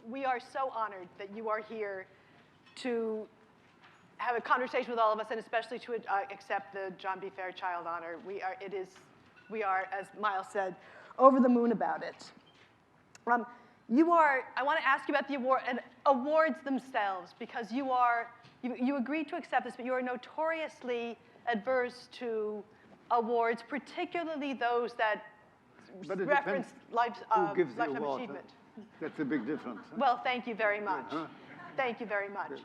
we are so honored that you are here to have a conversation with all of us, and especially to accept the John B. Fairchild Honor. We are, as Miles said, over the moon about it. I want to ask you about the awards themselves, because you agreed to accept this, but you are notoriously adverse to awards, particularly those that reference lifetime achievement. That's a big difference. Huh? Well, thank you very much. Thank you very much.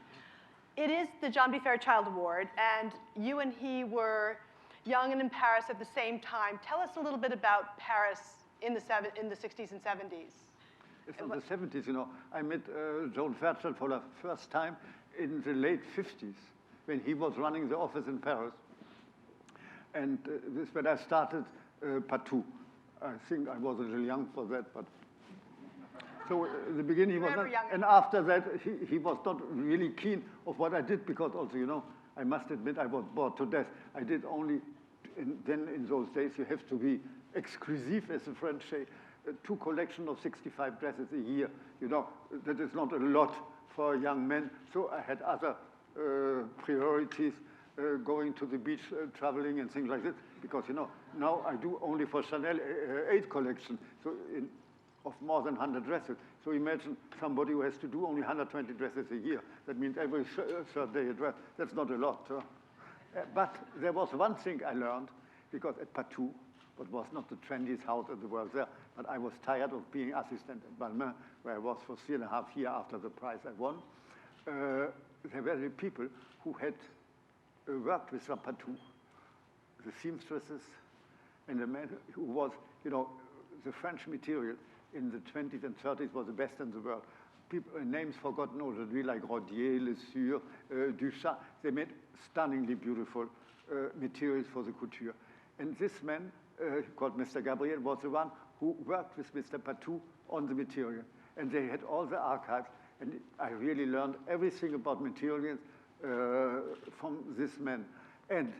It is the John B. Fairchild Award, and you and he were young and in Paris at the same time. Tell us a little bit about Paris in the 60s and 70s. It's in the 70s, you know. I met John Fairchild for the first time in the late 50s, when he was running the office in Paris. And this is when I started Patou. I think I was a little young for that, but so in the beginning he was not, and after that he was not really keen of what I did, because also, you know, I must admit I was bored to death. I did only, then in those days you have to be exclusive, as the French say, 2 collections of 65 dresses a year. You know, that is not a lot for a young man. So I had other priorities, going to the beach, traveling and things like that, because, you know, now I do only for Chanel 8 collection, so of more than 100 dresses. So imagine somebody who has to do only 120 dresses a year. That means every third day a dress. That's not a lot. But there was one thing I learned, because at Patou, what was not the trendiest house in the world there, but I was tired of being assistant at Balmain, where I was for 3.5 years after the prize I won. There were the people who had worked with Patou, the seamstresses, and the man who was, you know, the French material in the 20s and 30s was the best in the world. People, names forgotten aujourd'hui, like Rodier, Le Sur, Duchamp. They made stunningly beautiful materials for the couture. And this man, called Mr. Gabriel, was the one who worked with Mr. Patou on the material. And they had all the archives, and I really learned everything about materials from this man. And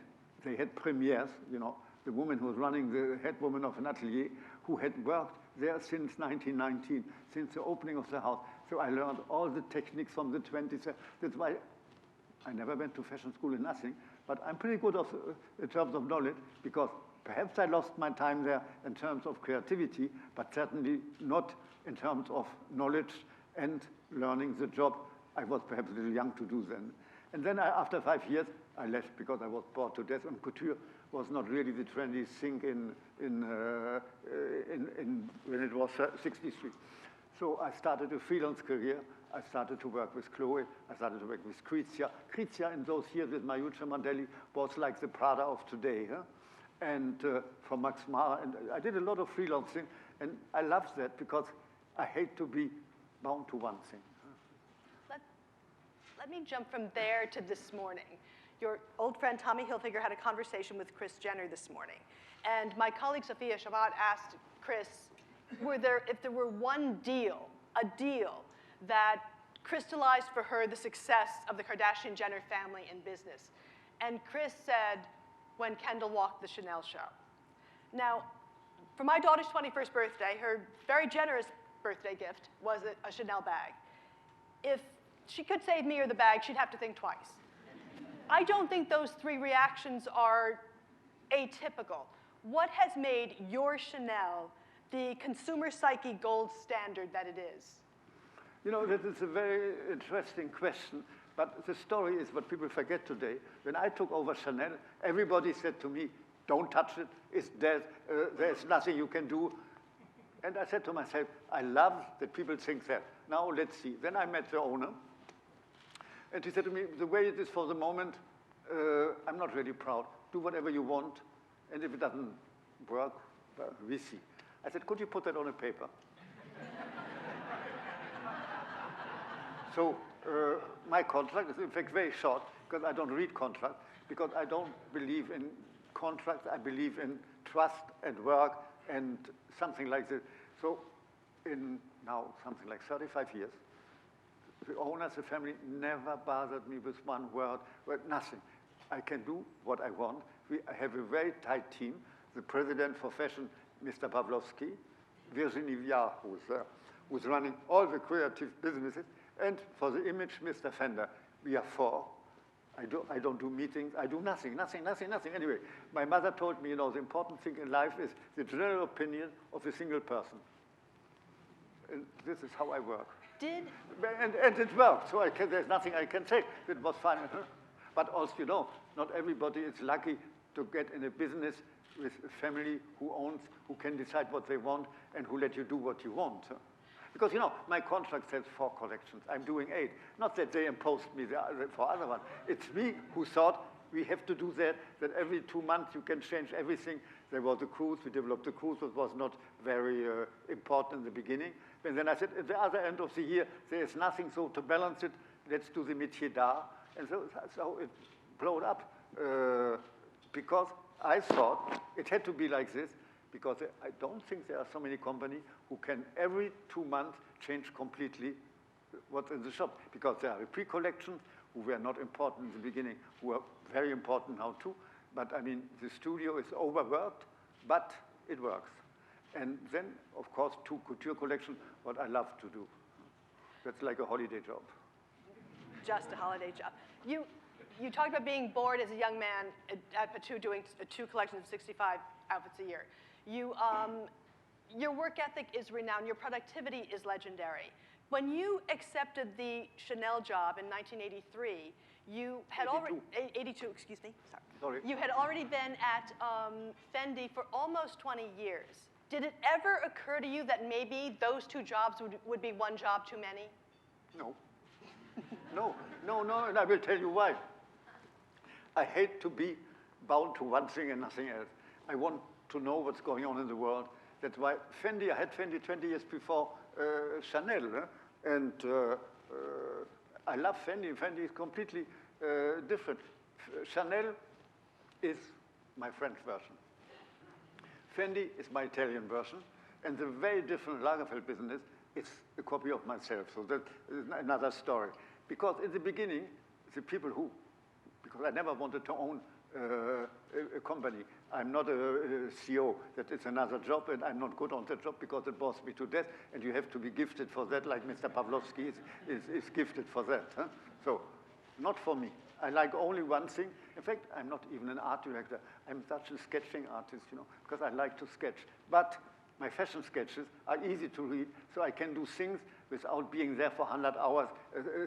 they had premieres, you know, the woman who was running, the head woman of an atelier, who had worked there since 1919, since the opening of the house. So I learned all the techniques from the 20s. That's why I never went to fashion school and nothing, but I'm pretty good in terms of knowledge, because perhaps I lost my time there in terms of creativity, but certainly not in terms of knowledge and learning the job. I was perhaps a little young to do then. And then after 5 years, I left because I was bored to death, and couture was not really the trendy thing when it was 63. So I started a freelance career. I started to work with Chloe. I started to work with Crizia. Crizia in those years with Mayuccia Mandelli was like the Prada of today. Huh? And from Max Mara. And I did a lot of freelancing. And I loved that, because I hate to be bound to one thing. Let me jump from there to this morning. Your old friend Tommy Hilfiger had a conversation with Kris Jenner this morning. And my colleague Sophia Shavat asked Kris, if there were one deal, a deal that crystallized for her the success of the Kardashian-Jenner family in business. And Kris said, when Kendall walked the Chanel show. Now, for my daughter's 21st birthday, her very generous birthday gift was a Chanel bag. If she could save me or the bag, she'd have to think twice. I don't think those 3 reactions are atypical. What has made your Chanel the consumer psyche gold standard that it is? You know, that is a very interesting question, but the story is what people forget today. When I took over Chanel, everybody said to me, don't touch it, it's dead, there's nothing you can do. And I said to myself, I love that people think that. Now let's see. Then I met the owner, and he said to me, the way it is for the moment, I'm not really proud. Do whatever you want, and if it doesn't work, well, we see. I said, could you put that on a paper? So my contract is, in fact, very short, because I don't read contracts, because I don't believe in contracts. I believe in trust and work and something like this. So in now something like 35 years, the owners, the family, never bothered me with one word, nothing. I can do what I want. We have a very tight team. The president for fashion, Mr. Pawlowski, Virginie Viard, who's there, who's running all the creative businesses, and for the image, Mr. Fender. We are four. I don't do meetings. I do nothing. Anyway, my mother told me, the important thing in life is the general opinion of a single person. And this is how I work. And it worked, so there's nothing I can say. It was fun. But also, not everybody is lucky to get in a business with a family who owns, who can decide what they want, and who let you do what you want. Because, my contract says 4 collections. I'm doing 8. Not that they imposed me for other one. It's me who thought we have to do that every 2 months you can change everything. There was a cruise. We developed a cruise. It was not very important in the beginning. And then I said, at the other end of the year, there is nothing, so to balance it, let's do the métier d'art. And so it blew up because I thought it had to be like this, because I don't think there are so many companies who can every 2 months change completely what's in the shop, because there are pre-collections who were not important in the beginning, who are very important now too. But I mean, the studio is overworked, but it works. And then, of course, 2 couture collections, what I love to do. That's like a holiday job. Just a holiday job. You talked about being bored as a young man at Couture doing 2 collections of 65 outfits a year. Your work ethic is renowned. Your productivity is legendary. When you accepted the Chanel job in 1983, you had already 82. Excuse me. Sorry. You had already been at Fendi for almost 20 years. Did it ever occur to you that maybe those 2 jobs would be 1 job too many? No. No, and I will tell you why. I hate to be bound to one thing and nothing else. I want to know what's going on in the world. That's why I had Fendi 20 years before Chanel. And I love Fendi. Fendi is completely different. Chanel is my French version. Fendi is my Italian version. And the very different Lagerfeld business is a copy of myself. So that is another story. Because in the beginning, the people because I never wanted to own a company. I'm not a CEO. That is another job, and I'm not good on that job because it bores me to death, and you have to be gifted for that, like Mr. Pavlovsky is gifted for that. So, not for me. I like only one thing. In fact, I'm not even an art director. I'm such a sketching artist, because I like to sketch. But my fashion sketches are easy to read, so I can do things without being there for 100 hours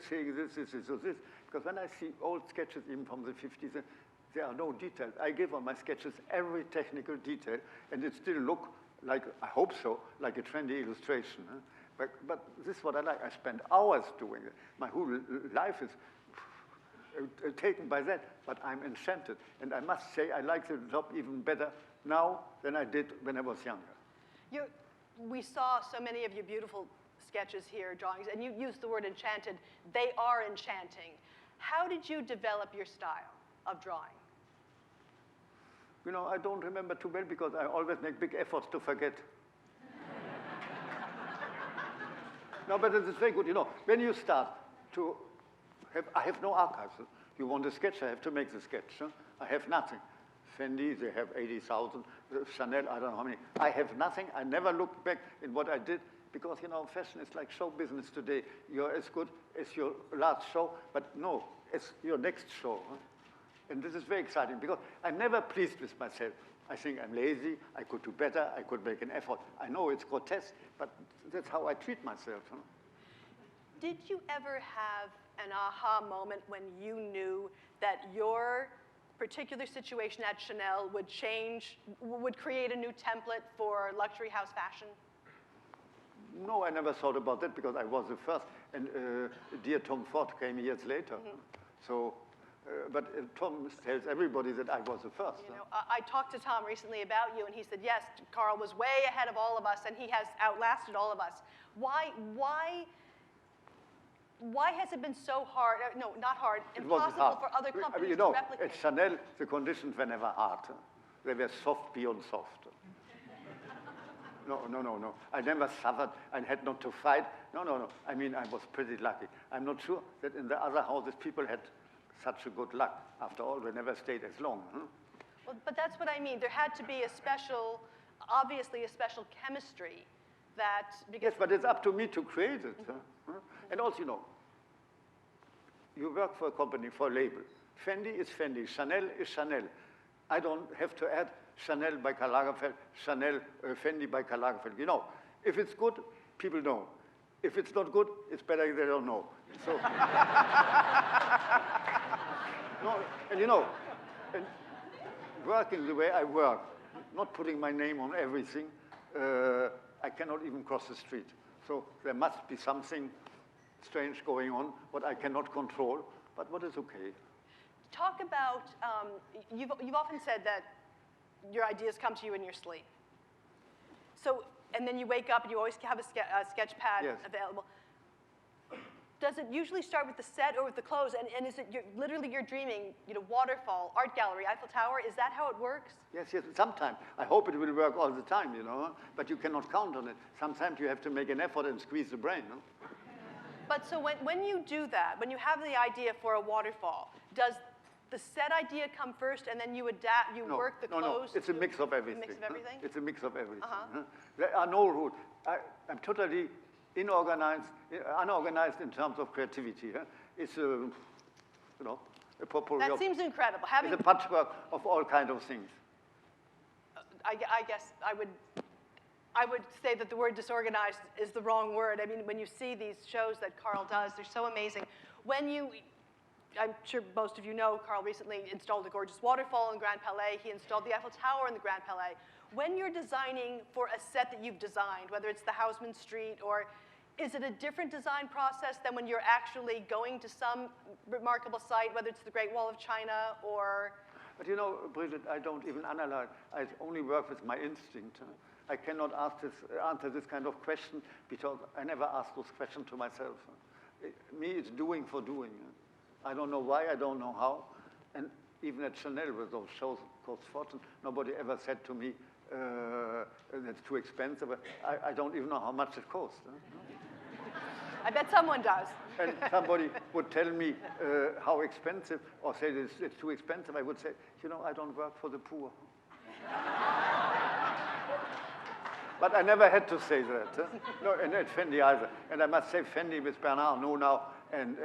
saying this. Because when I see old sketches, even from the 50s, there are no details. I give on my sketches every technical detail, and it still look like, I hope so, like a trendy illustration. But this is what I like. I spend hours doing it. My whole life is taken by that, but I'm enchanted. And I must say, I like the job even better now than I did when I was younger. We saw so many of your beautiful sketches here, drawings, and you used the word enchanted. They are enchanting. How did you develop your style of drawing? I don't remember too well because I always make big efforts to forget. No, but it's very good. When you start to I have no archives. You want a sketch, I have to make the sketch. I have nothing. Fendi, they have 80,000. Chanel, I don't know how many. I have nothing. I never look back in what I did because, fashion is like show business today. You're as good as your last show, but no, it's your next show. And this is very exciting because I'm never pleased with myself. I think I'm lazy. I could do better. I could make an effort. I know it's grotesque, but that's how I treat myself. Did you ever have an aha moment when you knew that your particular situation at Chanel would create a new template for luxury house fashion? No, I never thought about that because I was the first, and dear Tom Ford came years later. So, but Tom tells everybody that I was the first. I talked to Tom recently about you, and he said, yes, Karl was way ahead of all of us, and he has outlasted all of us. Why has it been so hard, no, not hard, impossible for other companies to replicate? At Chanel, the conditions were never hard. They were soft beyond soft. No. I never suffered. I had not to fight. No. I mean, I was pretty lucky. I'm not sure that in the other houses people had such a good luck. After all, they never stayed as long. Well, but that's what I mean. There had to be obviously a special chemistry that, because... Yes, but it's up to me to create it. Huh? And also, you know, you work for a company, for a label. Fendi is Fendi, Chanel is Chanel. I don't have to add Chanel by Karl Lagerfeld, Chanel, Fendi by Karl Lagerfeld. You know, if it's good, people know. If it's not good, it's better if they don't know. So, no, and you know, and working the way I work, not putting my name on everything, I cannot even cross the street. So there must be something strange going on, what I cannot control, but what is okay. Talk about, you've often said that your ideas come to you in your sleep. So, and then you wake up and you always have a sketch pad available. Does it usually start with the set or with the clothes? And is it literally you're dreaming, you know, waterfall, art gallery, Eiffel Tower? Is that how it works? Yes, yes, sometimes. I hope it will work all the time, you know, but you cannot count on it. Sometimes you have to make an effort and squeeze the brain, no? But so when you do that, when you have the idea for a waterfall, does the set idea come first and then you adapt, you work the clothes? No, it's a mix of everything. A mix of everything? It's a mix of everything. There are no rules. I'm totally unorganized in terms of creativity. It's a, you know, a potpourri. That seems incredible. It's a patchwork of all kinds of things. I guess I would say that the word disorganized is the wrong word. I mean, when you see these shows that Karl does, they're so amazing. I'm sure most of you know, Karl recently installed a gorgeous waterfall in Grand Palais. He installed the Eiffel Tower in the Grand Palais. When you're designing for a set that you've designed, whether it's the Haussmann Street, or is it a different design process than when you're actually going to some remarkable site, whether it's the Great Wall of China or... But you know, Bridget, I don't even analyze. I only work with my instinct. I cannot answer this kind of question because I never ask those questions to myself. Me, it's doing for doing. I don't know why, I don't know how. And even at Chanel with those shows, cost fortune, nobody ever said to me, that's too expensive. I don't even know how much it costs. I bet someone does. And somebody would tell me how expensive, or say it's too expensive, I would say, you know, I don't work for the poor. But I never had to say that. No, and at Fendi either. And I must say Fendi with Bernard Arnault now and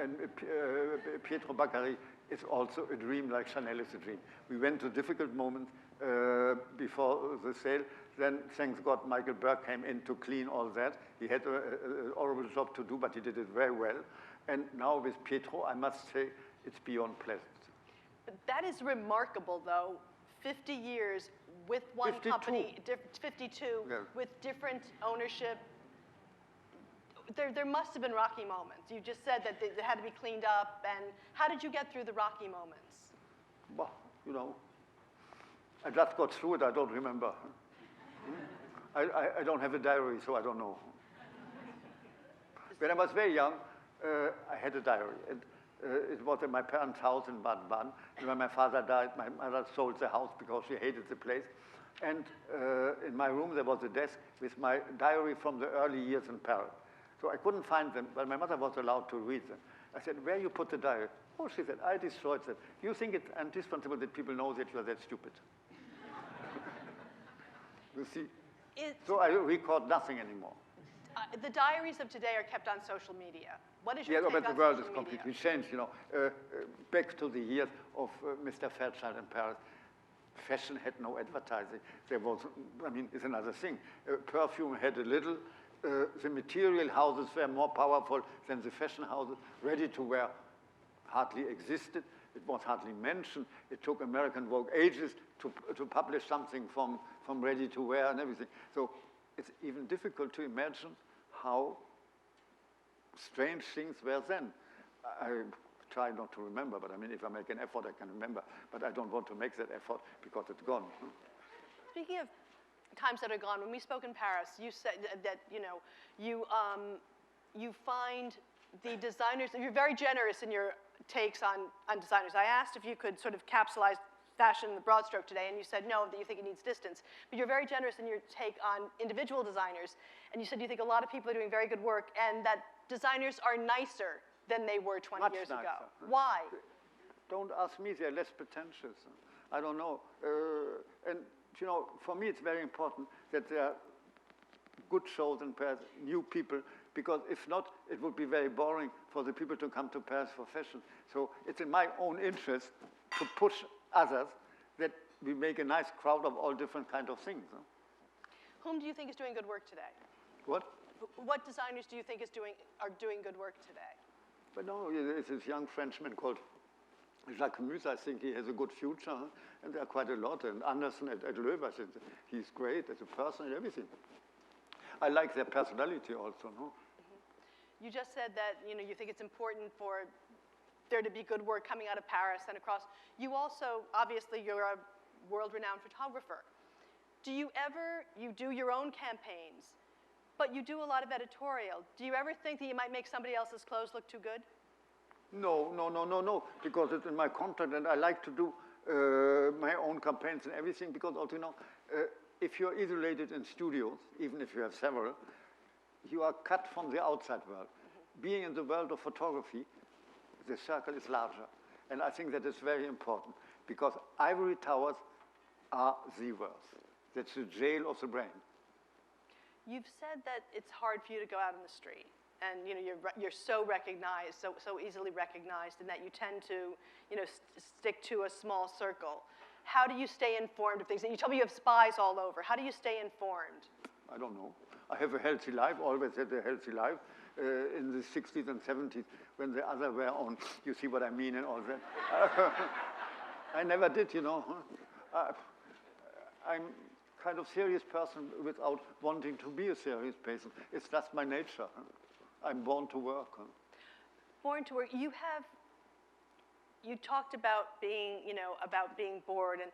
Pietro Baccari is also a dream like Chanel is a dream. We went to difficult moments before the sale. Then, thanks God, Michael Berg came in to clean all that. He had a horrible job to do, but he did it very well. And now with Pietro, I must say, it's beyond pleasant. But that is remarkable, though. 50 years with one 52. company, 52, with different ownership. There must have been rocky moments. You just said that they had to be cleaned up. And how did you get through the rocky moments? Well, you know, I just got through it. I don't remember. I don't have a diary, so I don't know. When I was very young, I had a diary. And, it was in my parents' house in Baden-Baden. And when my father died, my mother sold the house because she hated the place. And in my room, there was a desk with my diary from the early years in Paris. So I couldn't find them, but my mother was allowed to read them. I said, where you put the diary? Oh, she said, I destroyed them. You think it's indispensable that people know that you are that stupid? You see? So I record nothing anymore. The diaries of today are kept on social media. What is your take on social media? But the world is completely changed, you know. Back to the years of Mr. Fairchild in Paris, fashion had no advertising. There was, I mean, it's another thing. Perfume had a little. The material houses were more powerful than the fashion houses. Ready-to-wear hardly existed. It was hardly mentioned. It took American Vogue ages to publish something from ready-to-wear and everything. So it's even difficult to imagine how strange things were then. I try not to remember, but I mean, if I make an effort, I can remember. But I don't want to make that effort because it's gone. Speaking of times that are gone, when we spoke in Paris, you said that, you know, you find the designers, you're very generous in your takes on designers. I asked if you could sort of capsulize fashion in the broad stroke today, and you said no, that you think it needs distance. But you're very generous in your take on individual designers, and you said you think a lot of people are doing very good work, and that designers are nicer than they were 20 years ago. Why? Don't ask me, they're less pretentious. I don't know. And, you know, for me it's very important that there are good shows in Paris, new people, because if not, it would be very boring for the people to come to Paris for fashion. So it's in my own interest to push others that we make a nice crowd of all different kind of things. Huh? Whom do you think is doing good work today? What? What designers do you think are doing good work today? But no, there's this young Frenchman called Jacques Mus. I think he has a good future, huh? And there are quite a lot. And Anderson at Loewe, I think he's great as a person and everything. I like their personality also, no? Mm-hmm. You just said that you think it's important for there to be good work coming out of Paris and across. You also, obviously, you're a world-renowned photographer. You do your own campaigns, but you do a lot of editorial. Do you ever think that you might make somebody else's clothes look too good? No, because it's in my contract, and I like to do my own campaigns and everything, because also, if you're isolated in studios, even if you have several, you are cut from the outside world. Mm-hmm. Being in the world of photography, the circle is larger. And I think that is very important, because ivory towers are the worst. That's the jail of the brain. You've said that it's hard for you to go out in the street, and you're so recognized, so easily recognized, and that you tend to stick to a small circle. How do you stay informed of things? And you told me you have spies all over. How do you stay informed? I don't know. I have a healthy life, always had a healthy life. In the 60s and 70s, when the other were on, you see what I mean and all that. I never did, I'm kind of serious person without wanting to be a serious person. It's just my nature. Huh? I'm born to work. Huh? Born to work. You talked about being, about being bored, and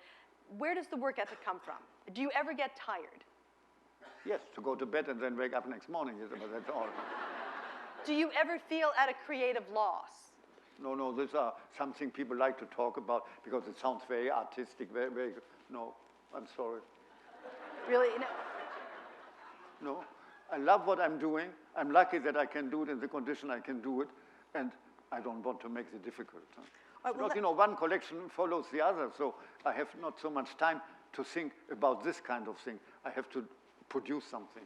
where does the work ethic come from? Do you ever get tired? Yes, to go to bed and then wake up next morning, but that's all. Do you ever feel at a creative loss? No, these are something people like to talk about because it sounds very artistic, very, no, I'm sorry. Really? No, I love what I'm doing. I'm lucky that I can do it in the condition I can do it, and I don't want to make it difficult. Huh? Right, well, one collection follows the other, so I have not so much time to think about this kind of thing. I have to produce something.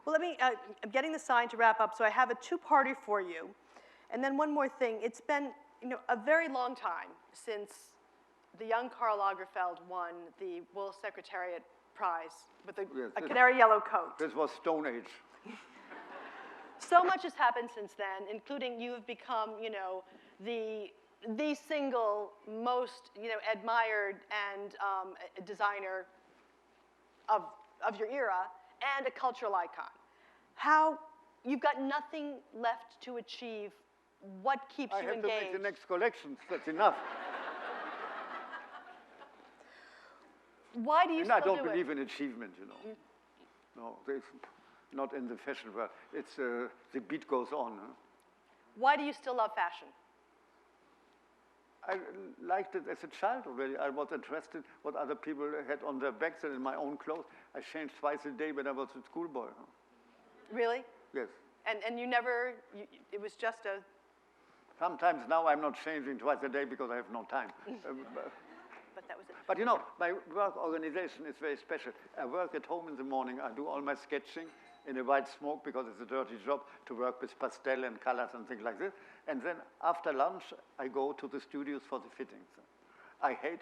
Well, I'm getting the sign to wrap up, so I have a two-parter for you. And then one more thing. It's been, a very long time since the young Karl Lagerfeld won the Wool Secretariat Prize with a canary yellow coat. This was Stone Age. So much has happened since then, including you have become, the single most, admired and designer of your era, and a cultural icon. You've got nothing left to achieve. What keeps you engaged? I have to make the next collections. That's enough. Why do you still do it? I don't believe in achievement, No, it's not in the fashion world. It's the beat goes on. Huh? Why do you still love fashion? I liked it as a child already. I was interested what other people had on their backs and in my own clothes. I changed twice a day when I was a schoolboy. Huh? Really? Yes. And you never, it was just a... Sometimes now I'm not changing twice a day because I have no time. But that was it. But my work organization is very special. I work at home in the morning. I do all my sketching in a white smoke because it's a dirty job to work with pastel and colors and things like this. And then after lunch, I go to the studios for the fittings. I hate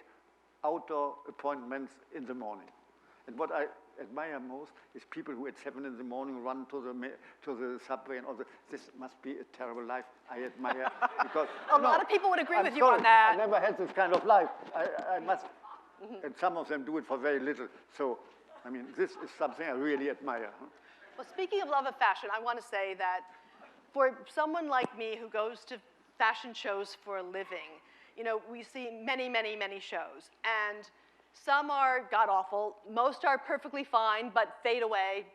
outdoor appointments in the morning. And what I admire most is people who at 7 in the morning run to the subway and all that. This must be a terrible life. I admire because a lot of people would agree with you on that. I never had this kind of life. I must, and some of them do it for very little. So, this is something I really admire. Well, speaking of love of fashion, I want to say that for someone like me who goes to fashion shows for a living, we see many, many, many shows, and some are god-awful, most are perfectly fine, but fade away,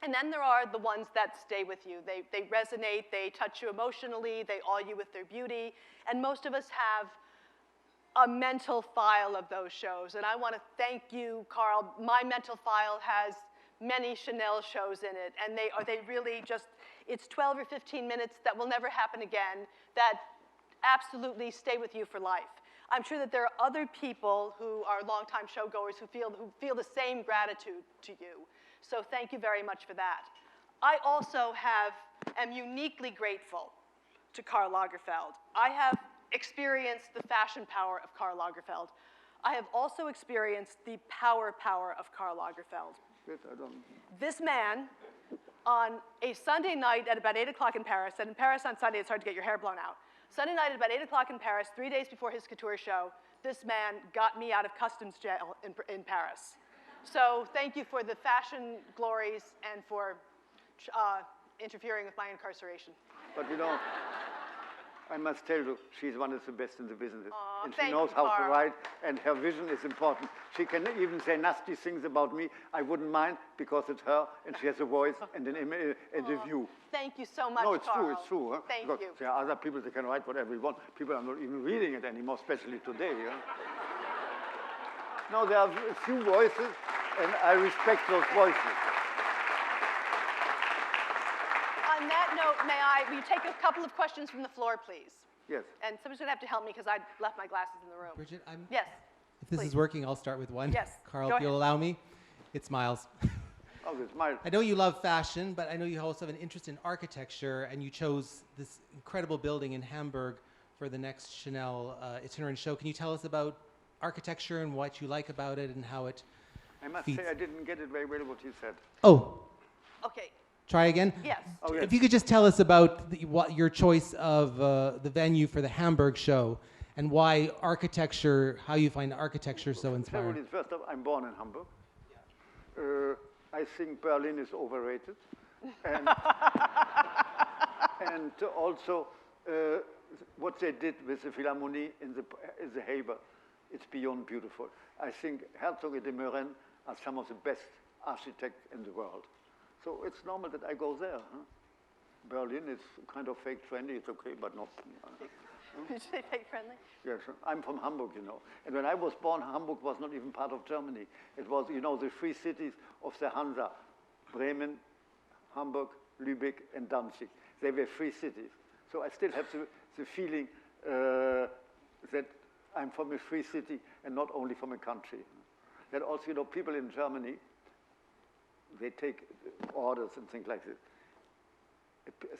and then there are the ones that stay with you. They resonate, they touch you emotionally, they awe you with their beauty, and most of us have a mental file of those shows, and I want to thank you, Karl. My mental file has many Chanel shows in it, and they really just, it's 12 or 15 minutes that will never happen again that absolutely stay with you for life. I'm sure that there are other people who are longtime showgoers who feel the same gratitude to you. So thank you very much for that. I also am uniquely grateful to Karl Lagerfeld. I have experienced the fashion power of Karl Lagerfeld. I have also experienced the power of Karl Lagerfeld. Yes, I don't. This man, on a Sunday night at about 8 o'clock in Paris, and in Paris on Sunday it's hard to get your hair blown out. Sunday night at about 8 o'clock in Paris, 3 days before his couture show, this man got me out of customs jail in Paris. So thank you for the fashion glories and for interfering with my incarceration. But you know, I must tell you, she's one of the best in the business. Aw, and she thank knows you, how to Karl. write, and her vision is important. She can even say nasty things about me. I wouldn't mind, because it's her, and she has a voice and an image and a view. Thank you so much, No, it's Karl. true, it's true. Huh? Thank because you. there are other people that can write whatever they want. People are not even reading it anymore, especially today. Huh? No, there are a few voices, and I respect those voices. On that note, will you take a couple of questions from the floor, please? Yes. And someone's going to have to help me because I left my glasses in the room. Bridget, Yes. if this please. is working, I'll start with one. Yes, Karl, go if you'll ahead. allow me. It's Miles. Oh, it's my... I know you love fashion, but I know you also have an interest in architecture, and you chose this incredible building in Hamburg for the next Chanel itinerant show. Can you tell us about architecture and what you like about it and how it I must feeds? say I didn't get it very well what you said. Oh, Okay. try again? Yes. Oh, yes. If you could just tell us about what your choice of the venue for the Hamburg show and why architecture, how you find architecture so inspiring. First off, I'm born in Hamburg. I think Berlin is overrated. And, and also, what they did with the Philharmonie in the Haber, it's beyond beautiful. I think Herzog and de Meuren are some of the best architects in the world. So it's normal that I go there. Huh? Berlin is kind of fake trendy, it's okay, but not. Did you say fake friendly? Yes, I'm from Hamburg, you know. And when I was born, Hamburg was not even part of Germany. It was, you know, the three cities of the Hansa, Bremen, Hamburg, Lübeck, and Danzig. They were three cities. So I still have the feeling that I'm from a free city and not only from a country. That also, you know, people in Germany, they take orders and things like this.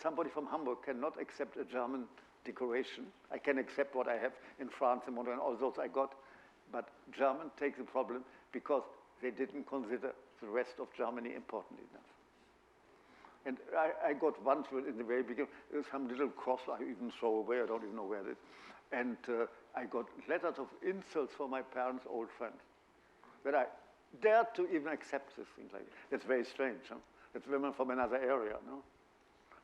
Somebody from Hamburg cannot accept a German decoration. I can accept what I have in France and all those I got, but German takes the problem because they didn't consider the rest of Germany important enough. And I got once in the very beginning, some little cross I even throw away, I don't even know where it is. And I got letters of insults from my parents' old friends. That I dared to even accept this thing like that. That's very strange, huh? That's women from another area, no?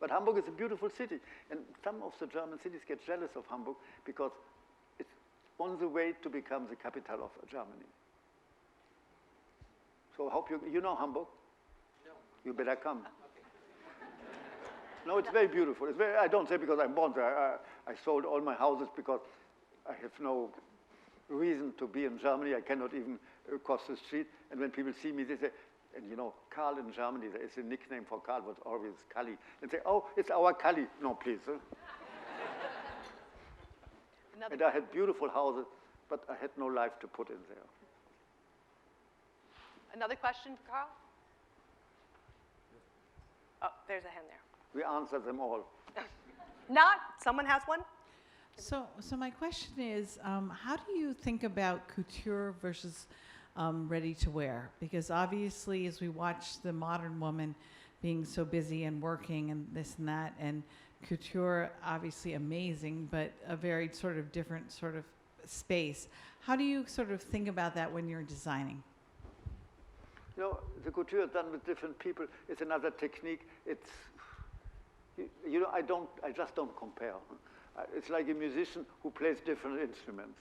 But Hamburg is a beautiful city. And some of the German cities get jealous of Hamburg because it's on the way to become the capital of Germany. So I hope you know Hamburg? No. You better come. No, it's very beautiful. It's very, I don't say because I'm born there. I sold all my houses because I have no reason to be in Germany. I cannot even cross the street. And when people see me, they say, and you know, Karl in Germany, there is a nickname for Karl, was always Kalli. And say, oh, it's our Kalli. No, please. Huh? And I had beautiful houses, but I had no life to put in there. Another question for Karl? Oh, there's a hand there. We answer them all. Not? Someone has one? So my question is, how do you think about couture versus ready to wear? Because obviously, as we watch the modern woman being so busy and working and this and that, and couture, obviously amazing, but a very sort of different sort of space. How do you sort of think about that when you're designing? You know, the couture is done with different people. It's another technique. It's, you know, I just don't compare. It's like a musician who plays different instruments.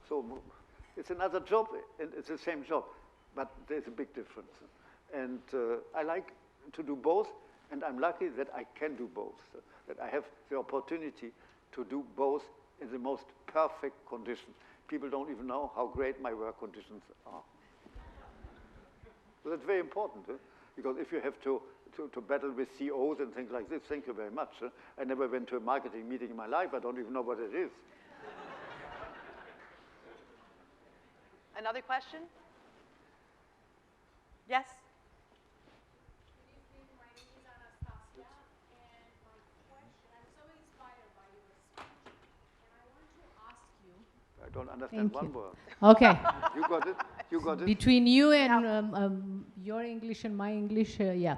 So it's another job, and it's the same job, but there's a big difference. And I like to do both, and I'm lucky that I can do both, that I have the opportunity to do both in the most perfect conditions. People don't even know how great my work conditions are. So that's very important, because if you have to battle with CEOs and things like this, thank you very much. I never went to a marketing meeting in my life. I don't even know what it is. Another question? Yes? Good evening. My don't understand Thank one you. word. Okay. You got it? You got it? Between you and your English and my English, yeah.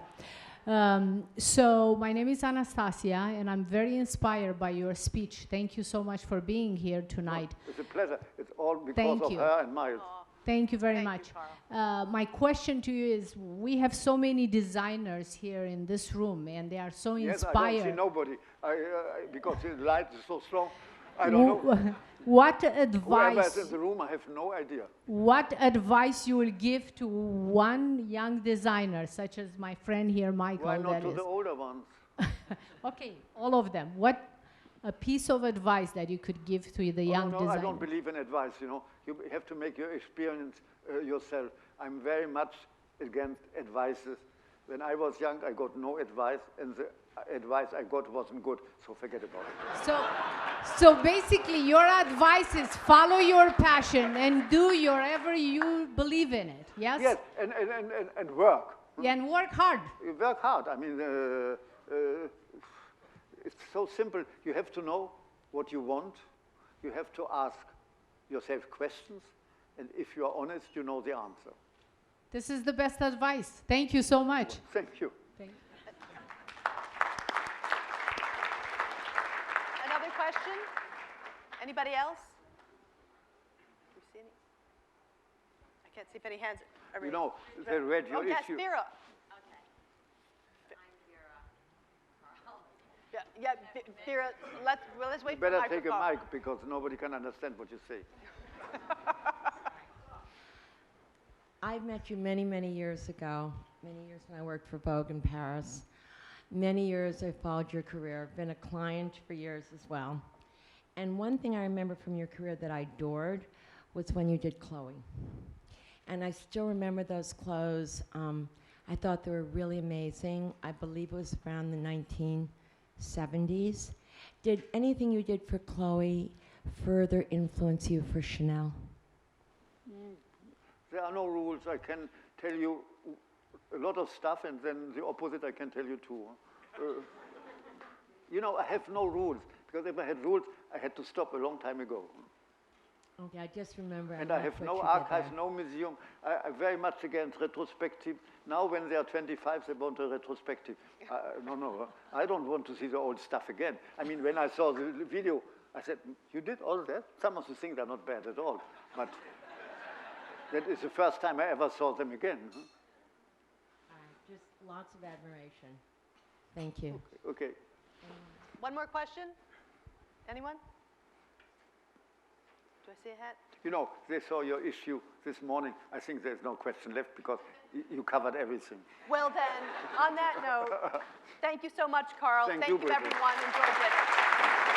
So my name is Anastasia, and I'm very inspired by your speech. Thank you so much for being here tonight. It's a pleasure. It's all because Thank of you. her and Miles. Thank you very Thank you, much. Karl. My question to you is, we have so many designers here in this room, and they are so Yes, I inspired. don't see nobody because the light is so strong. I don't know. What Whoever is advice? in the room, I have no idea. What advice you will give to one young designer, such as my friend here, Michael? Why not that to is. the older ones? Okay, all of them. What a piece of advice that you could give to the young no, designer? I don't believe in advice, you know. You have to make your experience yourself. I'm very much against advices. When I was young, I got no advice, and the advice I got wasn't good, so forget about it. So basically, your advice is follow your passion and do whatever you believe in it, yes? Yes, and work. Yeah, and work hard. You work hard. I mean, it's so simple. You have to know what you want. You have to ask yourself questions. And if you are honest, you know the answer. This is the best advice. Thank you so much. Thank you. Another question? Anybody else? You see any? I can't see if any hands are You raised. know, they read your yes, issue. Vera. Yeah, Vera, let's wait You for the better take a microphone. mic because nobody can understand what you say. I've met you many, many years ago, many years when I worked for Vogue in Paris. Many years I followed your career, been a client for years as well. And one thing I remember from your career that I adored was when you did Chloe. And I still remember those clothes. I thought they were really amazing. I believe it was around the 1970s. Did anything you did for Chloe further influence you for Chanel? There are no rules. I can tell you a lot of stuff, and then the opposite I can tell you too. You know, I have no rules, because if I had rules, I had to stop a long time ago. Okay, I just remember. And I have no archives, no museum. I'm very much against retrospective. Now when they are 25, they want a retrospective. No, I don't want to see the old stuff again. I mean, when I saw the video, I said, you did all that? Some of the things are not bad at all. But that is the first time I ever saw them again. All right, just lots of admiration. Thank you. Okay. One more question? Anyone? Do I see a hat? You know, they saw your issue this morning. I think there's no question left because you covered everything. Well then, on that note, thank you so much, Karl. Thank Thank you, you Bridget. everyone. Enjoy dinner.